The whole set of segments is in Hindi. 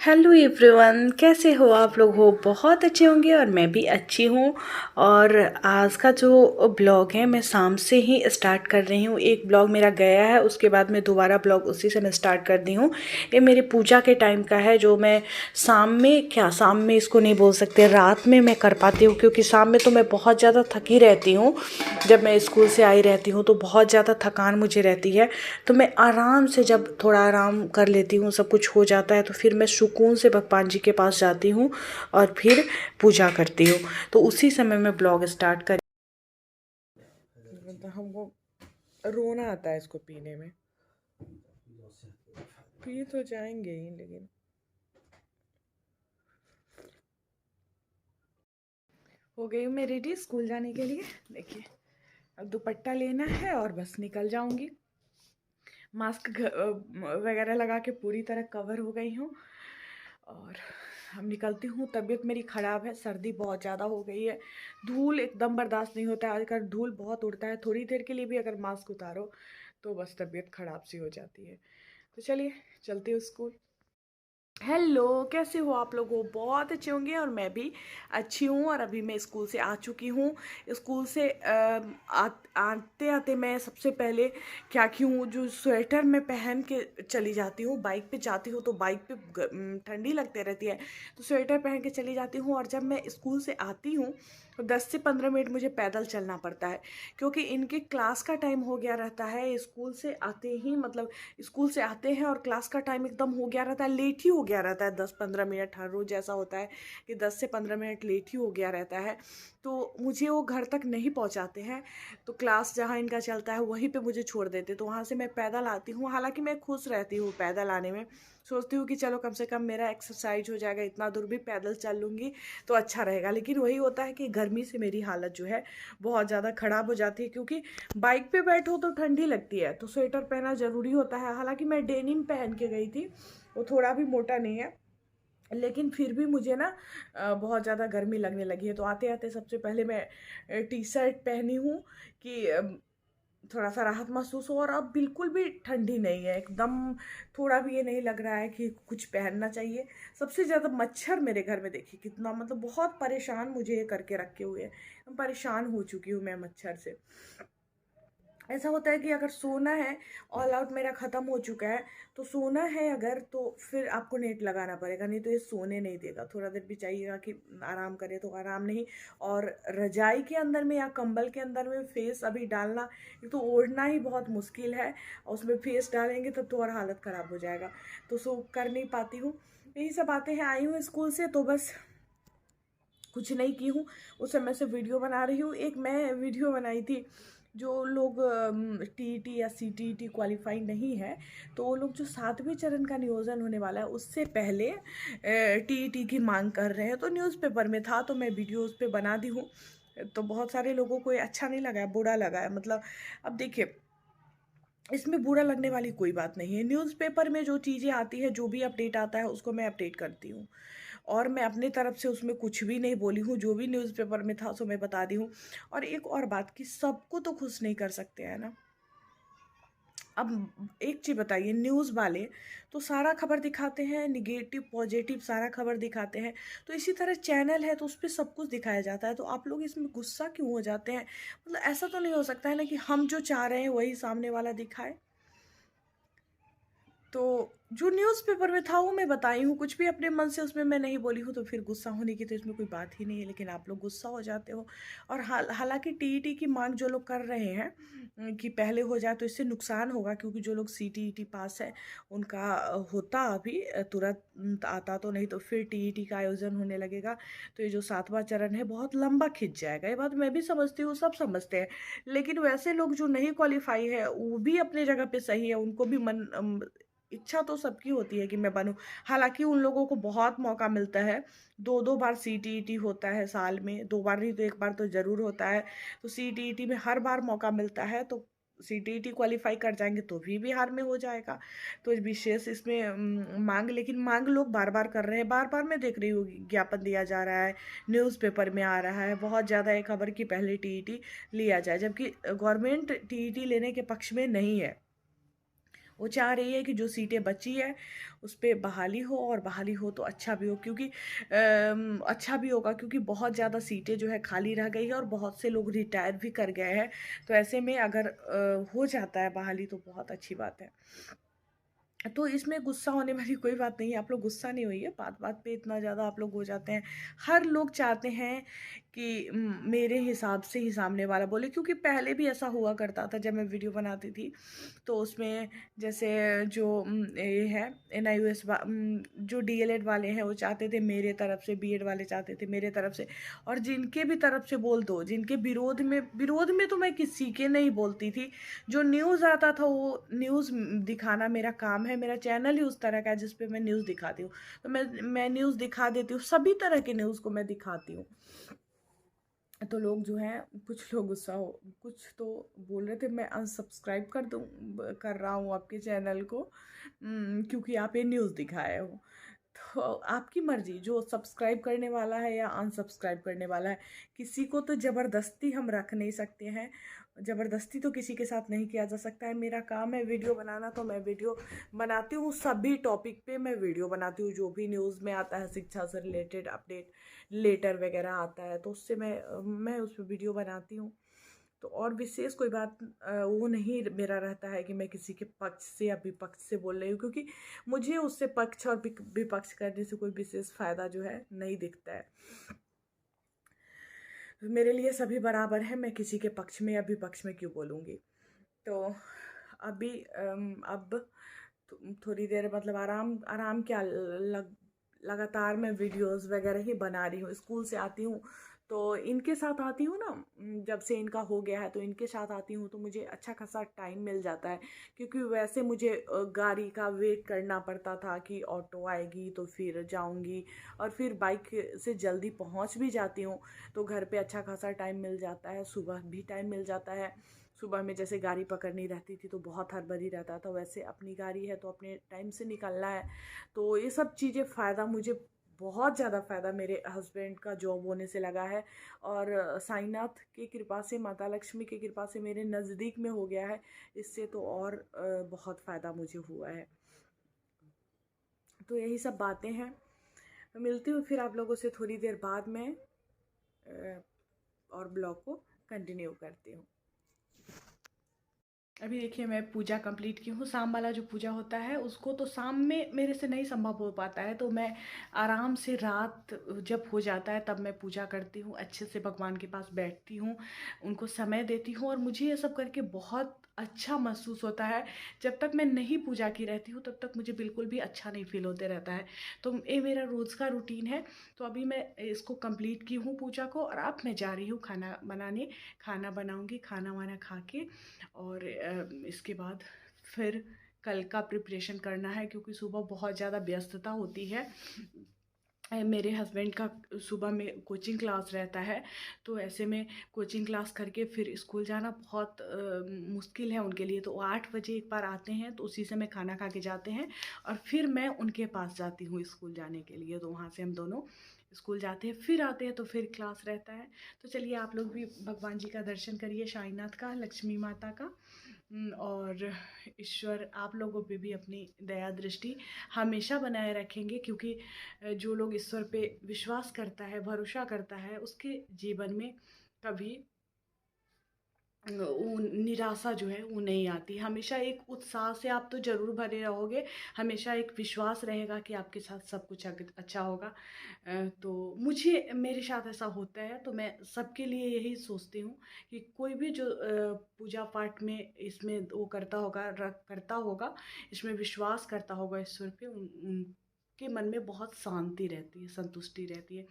हेलो एवरीवन, कैसे हो आप लोग? हो बहुत अच्छे होंगे और मैं भी अच्छी हूँ। और आज का जो ब्लॉग है मैं शाम से ही स्टार्ट कर रही हूँ। एक ब्लॉग मेरा गया है, उसके बाद मैं दोबारा ब्लॉग उसी से मैं स्टार्ट कर दी हूँ। ये मेरे पूजा के टाइम का है, जो मैं शाम में इसको नहीं बोल सकते, रात में मैं कर पाती हूँ, क्योंकि शाम में तो मैं बहुत ज़्यादा थकी रहती हूँ। जब मैं स्कूल से आई रहती हूँ तो बहुत ज़्यादा थकान मुझे रहती है। तो मैं आराम से जब थोड़ा आराम कर लेती हूँ, सब कुछ हो जाता है, तो फिर मैं सुकून से भगवान जी के पास जाती हूँ और फिर पूजा करती हूँ। तो उसी समय मैं ब्लॉग स्टार्ट कर, मतलब हमको रोना आता है इसको पीने में। पी तो जाएंगे ही, लेकिन हो गई हूँ मैं रेडी स्कूल जाने के लिए। देखिए, अब दुपट्टा लेना है और बस निकल जाऊंगी। मास्क वगैरह लगा के पूरी तरह कवर हो गई हूँ और हम निकलती हूँ। तबीयत मेरी ख़राब है, सर्दी बहुत ज़्यादा हो गई है। धूल एकदम बर्दाश्त नहीं होता है आजकल, धूल बहुत उड़ता है। थोड़ी देर के लिए भी अगर मास्क उतारो तो बस तबीयत ख़राब सी हो जाती है। तो चलिए चलते हो स्कूल। हेलो, कैसे हो आप लोग? हो बहुत अच्छे होंगे और मैं भी अच्छी हूँ। और अभी मैं स्कूल से आ चुकी हूँ। स्कूल से आते आते मैं सबसे पहले क्या की हूँ, जो स्वेटर मैं पहन के चली जाती हूँ। बाइक पे जाती हूँ तो बाइक पे ठंडी लगती रहती है, तो स्वेटर पहन के चली जाती हूँ। और जब मैं स्कूल से आती हूँ तो 10 से 15 मिनट मुझे पैदल चलना पड़ता है, क्योंकि इनके क्लास का टाइम हो गया रहता है। स्कूल से आते ही, मतलब स्कूल से आते हैं और क्लास का टाइम एकदम हो गया रहता है, लेट ही हो गया रहता है। 10-15 मिनट हर रोज़ ऐसा होता है कि 10 से 15 मिनट लेट ही हो गया रहता है। तो मुझे वो घर तक नहीं पहुंचाते हैं, तो क्लास जहाँ इनका चलता है वहीं पे मुझे छोड़ देते, तो वहाँ से मैं पैदल आती हूँ। हालांकि मैं खुश रहती हूँ पैदल आने में, सोचती हूँ कि चलो कम से कम मेरा एक्सरसाइज हो जाएगा, इतना दूर भी पैदल चल लूँगी तो अच्छा रहेगा। लेकिन वही होता है कि गर्मी से मेरी हालत जो है बहुत ज़्यादा ख़राब हो जाती है, क्योंकि बाइक पे बैठो तो ठंडी लगती है, तो स्वेटर पहनना ज़रूरी होता है। हालांकि मैं डेनिम पहन के गई थी, वो थोड़ा भी मोटा नहीं है, लेकिन फिर भी मुझे ना बहुत ज़्यादा गर्मी लगने लगी है। तो आते आते सबसे पहले मैं टी शर्ट पहनी हूँ कि थोड़ा सा राहत महसूस हो। और अब बिल्कुल भी ठंडी नहीं है एकदम, थोड़ा भी ये नहीं लग रहा है कि कुछ पहनना चाहिए। सबसे ज़्यादा मच्छर मेरे घर में, देखिए कितना, मतलब बहुत परेशान मुझे ये करके रखे हुए हैं। परेशान हो चुकी हूँ मैं मच्छर से। ऐसा होता है कि अगर सोना है, ऑल आउट मेरा ख़त्म हो चुका है, तो सोना है अगर, तो फिर आपको नेट लगाना पड़ेगा, नहीं तो ये सोने नहीं देगा। थोड़ा देर भी चाहिएगा कि आराम करे तो आराम नहीं। और रजाई के अंदर में या कंबल के अंदर में फेस अभी डालना, एक तो ओढ़ना ही बहुत मुश्किल है, और उसमें फेस डालेंगे तब तो और हालत ख़राब हो जाएगा। तो सो कर नहीं पाती हूँ। यही सब बातें हैं। आई हूँ स्कूल से तो बस कुछ नहीं की हूँ, उस समय से वीडियो बना रही हूँ। एक मैं वीडियो बनाई थी, जो लोग टीईटी या सीटीईटी क्वालिफाई नहीं है, तो वो लोग जो 7वें चरण का नियोजन होने वाला है उससे पहले टीईटी की मांग कर रहे हैं। तो न्यूज़पेपर में था तो मैं वीडियो उस पर बना दी हूँ। तो बहुत सारे लोगों को ये अच्छा नहीं लगा है, बुरा लगा है। मतलब अब देखिए, इसमें बुरा लगने वाली कोई बात नहीं है। न्यूज़पेपर में जो चीज़ें आती है, जो भी अपडेट आता है उसको मैं अपडेट करती हूँ, और मैं अपनी तरफ से उसमें कुछ भी नहीं बोली हूँ। जो भी न्यूज़पेपर में था सो मैं बता दी हूँ। और एक और बात कि सबको तो खुश नहीं कर सकते हैं ना। अब एक चीज़ बताइए, न्यूज़ वाले तो सारा खबर दिखाते हैं, निगेटिव पॉजिटिव सारा खबर दिखाते हैं। तो इसी तरह चैनल है तो उस पर सब कुछ दिखाया जाता है, तो आप लोग इसमें गुस्सा क्यों हो जाते हैं? मतलब ऐसा तो नहीं हो सकता है ना कि हम जो चाह रहे हैं वही सामने वाला दिखाए। तो जो न्यूज़पेपर में था वो मैं बताई हूँ, कुछ भी अपने मन से उसमें मैं नहीं बोली हूँ, तो फिर गुस्सा होने की तो इसमें कोई बात ही नहीं है। लेकिन आप लोग गुस्सा हो जाते हो। और हालांकि टीईटी की मांग जो लोग कर रहे हैं कि पहले हो जाए, तो इससे नुकसान होगा, क्योंकि जो लोग सीटीईटी पास है उनका होता अभी तुरंत आता, तो नहीं तो फिर टीईटी का आयोजन होने लगेगा। तो ये जो 7वां चरण है बहुत लंबा खिंच जाएगा। ये बात मैं भी समझती हूँ, सब समझते हैं। लेकिन वैसे लोग जो नहीं क्वालिफाई है वो भी अपने जगह पे सही है, उनको भी इच्छा तो सबकी होती है कि मैं बनूं। हालांकि उन लोगों को बहुत मौका मिलता है, 2-2 बार सीटीईटी होता है साल में, 2 बार नहीं तो 1 बार तो ज़रूर होता है। तो सीटीईटी में हर बार मौका मिलता है, तो सीटीईटी क्वालिफाई कर जाएंगे तो भी बिहार में हो जाएगा। तो इस विशेष इसमें मांग, लेकिन मांग लोग बार बार कर रहे हैं। बार बार मैं देख रही हूँ ज्ञापन दिया जा रहा है, न्यूज़पेपर में आ रहा है बहुत ज़्यादा ये खबर कि पहले टीईटी लिया जाए, जबकि गवर्नमेंट टीईटी लेने के पक्ष में नहीं है। वो चाह रही है कि जो सीटें बची है उस पे बहाली हो, और बहाली हो तो अच्छा भी हो, क्योंकि अच्छा भी होगा क्योंकि बहुत ज़्यादा सीटें जो है खाली रह गई है और बहुत से लोग रिटायर भी कर गए हैं। तो ऐसे में अगर हो जाता है बहाली तो बहुत अच्छी बात है। तो इसमें गुस्सा होने वाली कोई बात नहीं है, आप लोग गुस्सा नहीं होइए, बात बात पे इतना ज़्यादा आप लोग हो जाते हैं। हर लोग चाहते हैं कि मेरे हिसाब से ही सामने वाला बोले, क्योंकि पहले भी ऐसा हुआ करता था जब मैं वीडियो बनाती थी। तो उसमें जैसे जो ये है NIOS जो DLED वाले हैं वो चाहते थे मेरे तरफ से, BEd वाले चाहते थे मेरे तरफ से, और जिनके भी तरफ से बोल दो, जिनके विरोध में तो मैं किसी के नहीं बोलती थी। जो न्यूज़ आता था वो न्यूज़ दिखाना मेरा काम है, मेरा चैनल ही उस तरह का है जिस पे मैं न्यूज़ दिखाती हूँ। तो मैं न्यूज़ दिखा देती हूँ, सभी तरह के न्यूज़ को मैं दिखाती हूँ। तो लोग जो हैं, कुछ लोग गुस्सा हो, कुछ तो बोल रहे थे मैं अनसब्सक्राइब कर रहा हूँ आपके चैनल को, क्योंकि आप ये न्यूज़ दिखाए हो। तो आपकी मर्जी, जो सब्सक्राइब करने वाला है या अनसब्सक्राइब करने वाला है। किसी को तो ज़बरदस्ती हम रख नहीं सकते हैं, ज़बरदस्ती तो किसी के साथ नहीं किया जा सकता है। मेरा काम है वीडियो बनाना, तो मैं वीडियो बनाती हूँ, सभी टॉपिक पे मैं वीडियो बनाती हूँ। जो भी न्यूज़ में आता है, शिक्षा से रिलेटेड अपडेट, लेटर वगैरह आता है, तो उससे मैं उस पर वीडियो बनाती हूँ। तो और विशेष कोई बात वो नहीं मेरा रहता है कि मैं किसी के पक्ष से या विपक्ष से बोल रही हूँ, क्योंकि मुझे उससे पक्ष और विपक्ष करने से कोई विशेष फ़ायदा जो है नहीं दिखता है। मेरे लिए सभी बराबर है, मैं किसी के पक्ष में या विपक्ष में क्यों बोलूँगी। तो अभी अब थोड़ी देर मतलब आराम आराम क्या, लगातार मैं वीडियोस वगैरह ही बना रही हूँ। स्कूल से आती हूँ तो इनके साथ आती हूँ ना, जब से इनका हो गया है तो इनके साथ आती हूँ, तो मुझे अच्छा खासा टाइम मिल जाता है। क्योंकि वैसे मुझे गाड़ी का वेट करना पड़ता था कि ऑटो आएगी तो फिर जाऊँगी, और फिर बाइक से जल्दी पहुँच भी जाती हूँ। तो घर पे अच्छा खासा टाइम मिल जाता है, सुबह भी टाइम मिल जाता है। सुबह में जैसे गाड़ी पकड़नी रहती थी तो बहुत हड़बड़ी रहता था, वैसे अपनी गाड़ी है तो अपने टाइम से निकलना है। तो ये सब चीज़ें फ़ायदा, मुझे बहुत ज़्यादा फ़ायदा मेरे हस्बैंड का जॉब होने से लगा है, और साईनाथ की कृपा से, माता लक्ष्मी की कृपा से मेरे नज़दीक में हो गया है। इससे तो और बहुत फ़ायदा मुझे हुआ है। तो यही सब बातें हैं। मिलती हूँ फिर आप लोगों से थोड़ी देर बाद में, और ब्लॉग को कंटिन्यू करती हूँ। अभी देखिए मैं पूजा कंप्लीट की हूँ। शाम वाला जो पूजा होता है उसको तो शाम में मेरे से नहीं संभव हो पाता है, तो मैं आराम से रात जब हो जाता है तब मैं पूजा करती हूँ, अच्छे से भगवान के पास बैठती हूँ, उनको समय देती हूँ, और मुझे ये सब करके बहुत अच्छा महसूस होता है। जब तक मैं नहीं पूजा की रहती हूँ तब तक मुझे बिल्कुल भी अच्छा नहीं फील होते रहता है। तो ये मेरा रोज़ का रूटीन है। तो अभी मैं इसको कंप्लीट की हूँ पूजा को, और अब मैं जा रही हूँ खाना बनाने। खाना बनाऊँगी, खाना वाना खा के, और इसके बाद फिर कल का प्रिपरेशन करना है, क्योंकि सुबह बहुत ज़्यादा व्यस्तता होती है। मेरे हस्बैंड का सुबह में कोचिंग क्लास रहता है, तो ऐसे में कोचिंग क्लास करके फिर स्कूल जाना बहुत मुश्किल है उनके लिए। तो 8 बजे एक बार आते हैं, तो उसी से मैं खाना खा के जाते हैं, और फिर मैं उनके पास जाती हूँ स्कूल जाने के लिए। तो वहाँ से हम दोनों स्कूल जाते हैं, फिर आते हैं, तो फिर क्लास रहता है। तो चलिए आप लोग भी भगवान जी का दर्शन करिए, साईनाथ का, लक्ष्मी माता का, और ईश्वर आप लोगों पे भी अपनी दया दृष्टि हमेशा बनाए रखेंगे, क्योंकि जो लोग ईश्वर पे विश्वास करता है, भरोसा करता है, उसके जीवन में कभी वो निराशा जो है वो नहीं आती। हमेशा एक उत्साह से आप तो ज़रूर भरे रहोगे, हमेशा एक विश्वास रहेगा कि आपके साथ सब कुछ अच्छा होगा। तो मुझे मेरे साथ ऐसा होता है, तो मैं सबके लिए यही सोचती हूँ कि कोई भी जो पूजा पाठ में इसमें वो करता होगा, इसमें विश्वास करता होगा ईश्वर पे, उनके मन में बहुत शांति रहती है, संतुष्टि रहती है।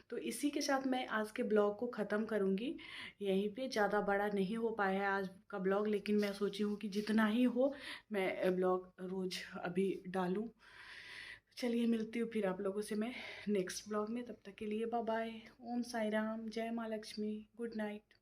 तो इसी के साथ मैं आज के ब्लॉग को ख़त्म करूँगी यहीं पे। ज़्यादा बड़ा नहीं हो पाया है आज का ब्लॉग, लेकिन मैं सोची हूँ कि जितना ही हो मैं ब्लॉग रोज़ अभी डालूँ। चलिए मिलती हूँ फिर आप लोगों से मैं नेक्स्ट ब्लॉग में, तब तक के लिए बाय बाय। ओम साई राम, जय माँ लक्ष्मी, गुड नाइट।